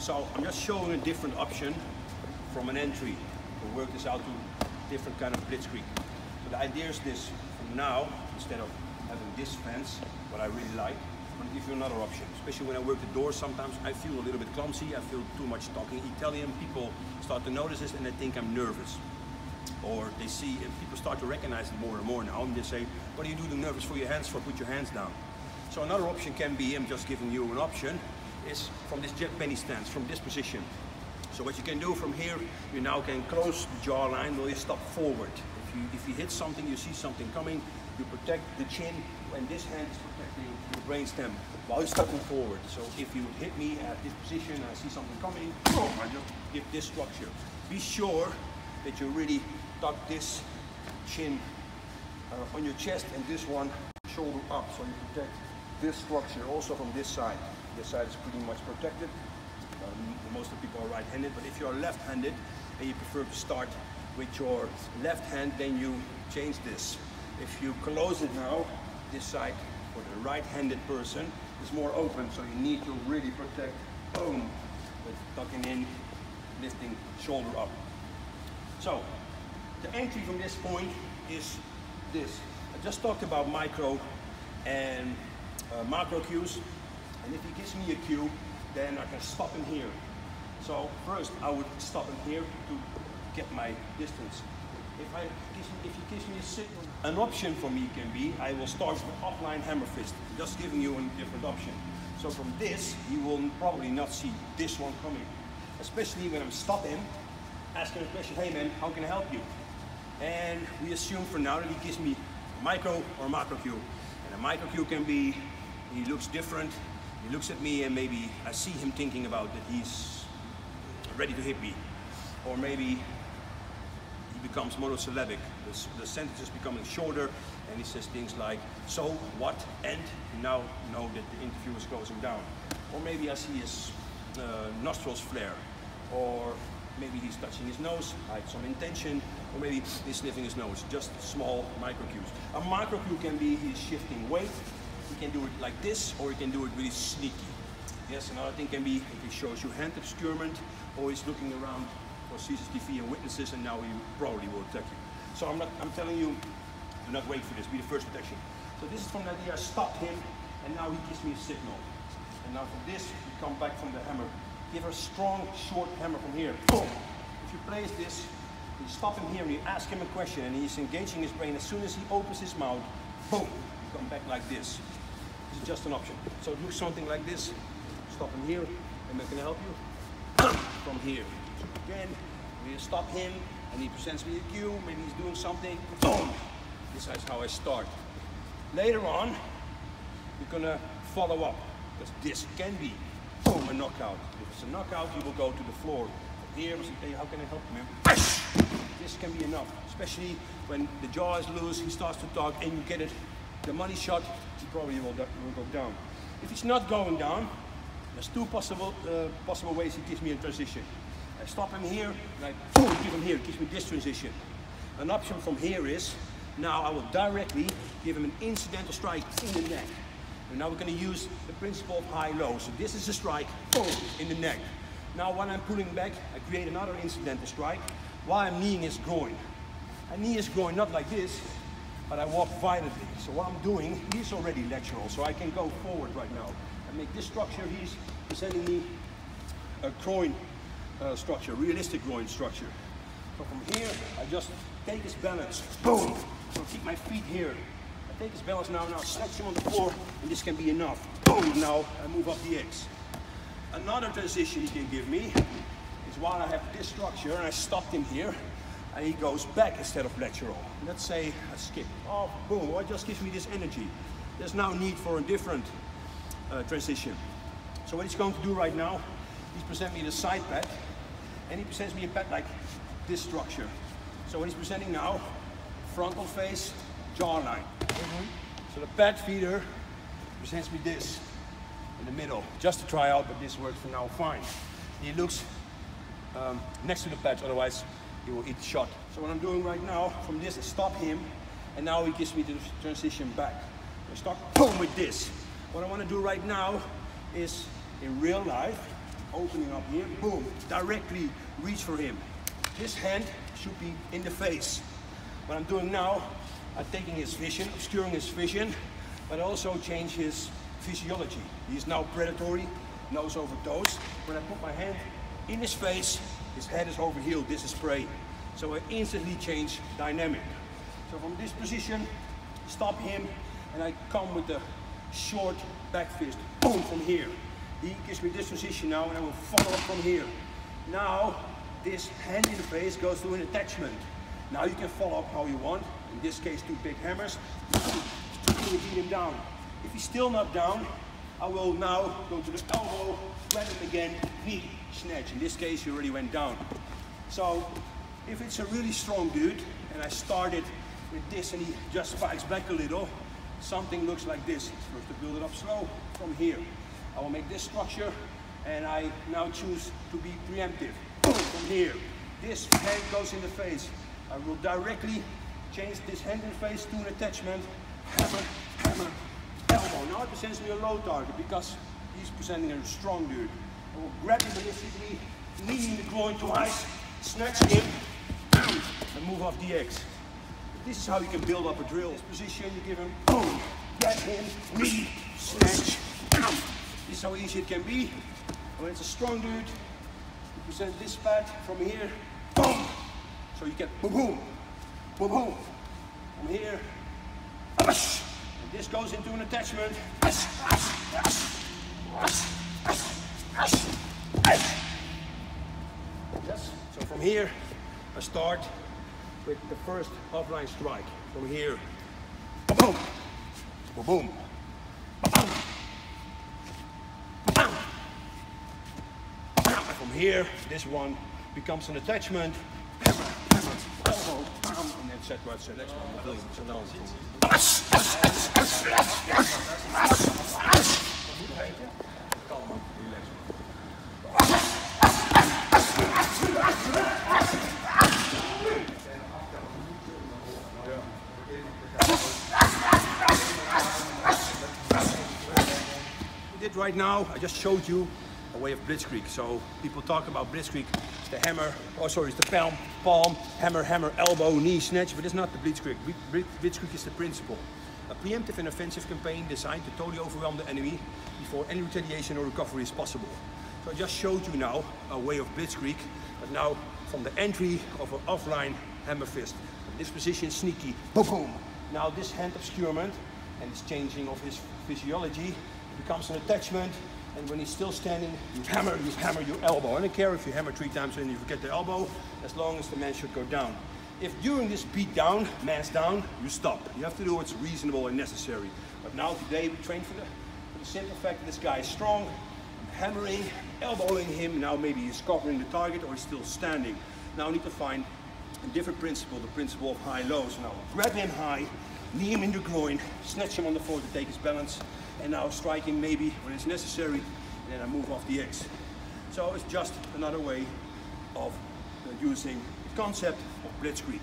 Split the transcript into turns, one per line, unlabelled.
So I'm just showing a different option from an entry. We'll work this out to different kind of Blitzkrieg. So the idea is this: from now, instead of having this fence, what I really like, I'm going to give you another option. Especially when I work the doors, sometimes I feel a little bit clumsy, I feel too much talking Italian. People start to notice this and they think I'm nervous. Or they see, and people start to recognize it more and more now, and they say, what are you doing nervous for your hands for? Put your hands down. So another option can be, I'm just giving you an option, is from this jet penny stance, from this position. So what you can do from here, you now can close the jawline while you stop forward. If you hit something, you see something coming, you protect the chin, and this hand is protecting the brainstem while you're stepping forward. So if you would hit me at this position and I see something coming, boom, I just give this structure. Be sure that you really tuck this chin on your chest and this one shoulder up, so you protect this structure also from this side. This side is pretty much protected. Most of the people are right-handed, but if you're left-handed and you prefer to start with your left hand, then you change this. If you close it now, this side for the right-handed person is more open, so you need to really protect, boom, with tucking in, lifting shoulder up. So the entry from this point is this. I just talked about micro and macro cues, and if he gives me a cue, then I can stop him here. So first I would stop him here to get my distance. If he gives me a signal, an option for me can be, I will start with offline hammer fist, just giving you a different option. So from this, you will probably not see this one coming, especially when I'm stopping, asking a question, hey man, how can I help you? And we assume for now that he gives me a micro or macro cue. And a micro cue can be, he looks different, he looks at me and maybe I see him thinking about that he's ready to hit me. Or maybe he becomes monosyllabic. The sentence is becoming shorter and he says things like, so, what, and you now know that the interview is closing down. Or maybe I see his nostrils flare. Or maybe he's touching his nose, hide some intention, or maybe he's sniffing his nose. Just small micro cues. A macro cue can be he's shifting weight. He can do it like this, or he can do it really sneaky. Yes, another thing can be if he shows you hand obscurement, or he's looking around for CCTV and witnesses, and now he probably will attack you. So I'm telling you, do not wait for this. Be the first protection. So this is from the idea I stopped him, and now he gives me a signal. And now from this, we come back from the hammer. Give a strong, short hammer from here. Boom. If you place this, you stop him here and you ask him a question and he's engaging his brain. As soon as he opens his mouth, boom, you come back like this. This is just an option. So it looks something like this. Stop him here, and can I help you? From here. So again, we stop him and he presents me a cue, maybe he's doing something. Boom. This is how I start. Later on, we're gonna follow up, because this can be, boom, a knockout. If it's a knockout, you will go to the floor. From here, we say, hey, how can I help you, man? This can be enough, especially when the jaw is loose, he starts to talk, and you get it, the money shot, he probably will go down. If it's not going down, there's two possible ways he gives me a transition. I stop him here, and I boom, give him here, it gives me this transition. An option from here is, now I will directly give him an incidental strike in the neck. And now we're going to use the principle of high-low. So this is a strike, boom, in the neck. Now when I'm pulling back, I create another incidental strike while I'm kneeing his groin. I knee his groin not like this, but I walk violently. So what I'm doing, he's already lateral, so I can go forward right now. I make this structure, he's presenting me a groin structure, realistic groin structure. So from here, I just take his balance, boom. So keep my feet here. I take his balance now snatch him on the floor, and this can be enough. Boom, now I move up the X. Another transition he can give me is while I have this structure, and I stopped him here, and he goes back instead of lateral. Let's say I skip. Oh, boom, well, it just gives me this energy. There's now need for a different transition. So what he's going to do right now, he's present me the side pad, and he presents me a pad like this structure. So what he's presenting now, frontal face, jawline. So the pad feeder presents me this in the middle, just to try out, but this works for now fine. He looks next to the pads, otherwise he will eat the shot. So what I'm doing right now, from this I stop him, and now he gives me the transition back. I start boom with this. What I want to do right now is, in real life, opening up here, boom, directly reach for him. His hand should be in the face. What I'm doing now, I'm taking his vision, obscuring his vision, but also change his physiology. He's now predatory, nose over toes. When I put my hand in his face, his head is over heel, this is prey. So I instantly change dynamic. So from this position, stop him, and I come with the short back fist, boom, from here. He gives me this position now, and I will follow up from here. Now, this hand in the face goes to an attachment. Now you can follow up how you want. In this case, 2 big hammers. To beat him down. If he's still not down, I will now go to the elbow, grab him again, knee, snatch. In this case, he already went down. So, if it's a really strong dude, and I started with this and he just spikes back a little, something looks like this. First to build it up slow, from here. I will make this structure, and I now choose to be preemptive. Boom, from here. This hand goes in the face. I will directly change this hand in the face to an attachment. Hammer, hammer, elbow. Now it presents me a low target because he's presenting a strong dude. I will grab him ballistically, knee in the groin twice, snatch him, and move off the X. This is how you can build up a drill. This position, you give him, boom, grab him, knee, snatch. This is how easy it can be. When it's a strong dude, you present this pad from here, boom. So you get boom, boom, boom, boom. From here, and this goes into an attachment. Yes. So from here, I start with the first offline strike. From here, boom, boom, boom, boom. From here, this one becomes an attachment. Elbow, and then set right, set next one. So now right now, I just showed you a way of Blitzkrieg. So people talk about Blitzkrieg, it's the hammer, oh sorry, it's the palm, hammer, hammer, elbow, knee, snatch, but it's not the Blitzkrieg. Blitzkrieg is the principle. A preemptive and offensive campaign designed to totally overwhelm the enemy before any retaliation or recovery is possible. So I just showed you now a way of Blitzkrieg, but now from the entry of an offline hammer fist. This position, sneaky, boom, boom. Now this hand obscurement and this changing of his physiology becomes an attachment, and when he's still standing, you hammer your elbow. I don't care if you hammer 3 times and you forget the elbow, as long as the man should go down. If during this beat down, man's down, you stop. You have to do what's reasonable and necessary. But now today we train for the simple fact that this guy is strong, hammering, elbowing him, now maybe he's covering the target or he's still standing. Now we need to find a different principle, the principle of high-low. So now grab him high, knee him in the groin, snatch him on the floor to take his balance, and now striking maybe when it's necessary, and then I move off the X. So it's just another way of using the concept of Blitzkrieg.